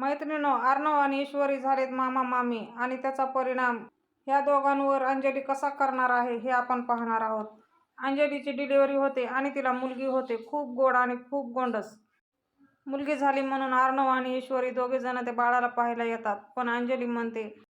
मैत्रिणींनो, अर्णव आणि ईश्वरी झालेत मामा मामी आणि त्याचा परिणाम ह्या दोघांवर अंजली कसा करणार आहे हे आपण पाहणार आहोत. अंजलीची डिलिव्हरी होते आणि तिला मुलगी होते. खूप गोड आणि खूप गोंडस मुलगी झाली म्हणून अर्णव आणि ईश्वरी दोघेजण त्या बाळाला पाहायला येतात. पण अंजली म्हणते,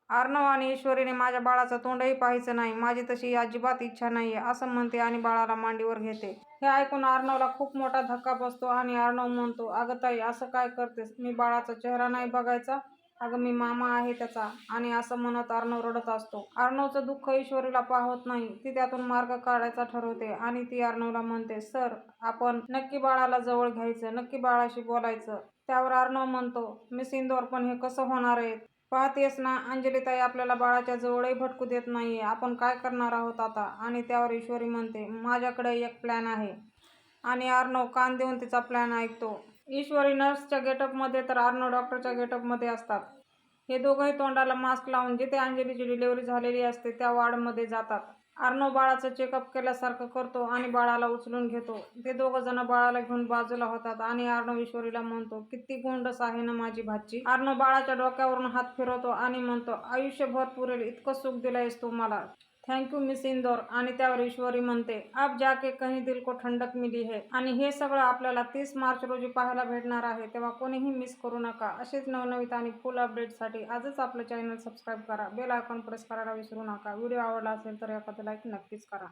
अर्णव आणि ईश्वरीने माझ्या बाळाचं तोंडही पाहायचं नाही, माझी तशी अजिबात इच्छा नाहीये असं म्हणते आणि बाळाला मांडीवर घेते. हे ऐकून अर्णवला खूप मोठा धक्का बसतो आणि अर्णव म्हणतो, अगं ताई, असं काय करतेस? मी बाळाचा चेहरा नाही बघायचा? अगं मी मामा आहे त्याचा. आणि असं म्हणत अर्णव रडत असतो. अर्णवचं दुःख ईश्वरीला पाहत नाही. ती त्यातून मार्ग काढायचा ठरवते आणि ती अर्णवला म्हणते, सर, आपण नक्की बाळाला जवळ घ्यायचं, नक्की बाळाशी बोलायचं. त्यावर अर्णव म्हणतो, मिस इंदौर, पण हे कसं होणार आहे? पाहतेस ना, अंजलीताई आपल्याला बाळाच्या जवळही भटकू देत नाहीये. आपण काय करणार आहोत आता? आणि त्यावर ईश्वरी म्हणते, माझ्याकडे एक प्लॅन आहे. आणि अर्णव कान देऊन तिचा प्लॅन ऐकतो. ईश्वरी नर्सच्या गेटअपमध्ये तर अर्णव डॉक्टरच्या गेटअपमध्ये असतात. हे दोघंही तोंडाला मास्क लावून जिथे अंजलीची डिलिव्हरी झालेली असते त्या वॉर्डमध्ये जातात. अर्णव बाळाचं चेकअप केल्यासारखं करतो आणि बाळाला उचलून घेतो. ते दोघं जण बाळाला घेऊन बाजूला होतात आणि अर्णव ईश्वरीला म्हणतो, किती गोंडस आहे ना माझी भाची. अर्णव बाळाच्या डोक्यावरून हात फिरवतो आणि म्हणतो, आयुष्यभर पुरेल इतकं सुख दिलंयस तू मला. Thank you miss Indore. आणि त्यावर ईश्वरी म्हणते, अब जाके कहीं दिल को ठंडक मिली है. आणि हे सगळं आपल्याला 30 मार्च रोजी पाहायला भेटणार आहे, तेव्हा कोणीही मिस करू नका. असेच नवनवीन आणि फुल अपडेट्ससाठी आजच आपलं चॅनल सबस्क्राईब करा. बेल आयकॉन प्रेस करायला विसरू नका. व्हिडिओ आवडला असेल तर एखादं लाईक नक्कीच करा.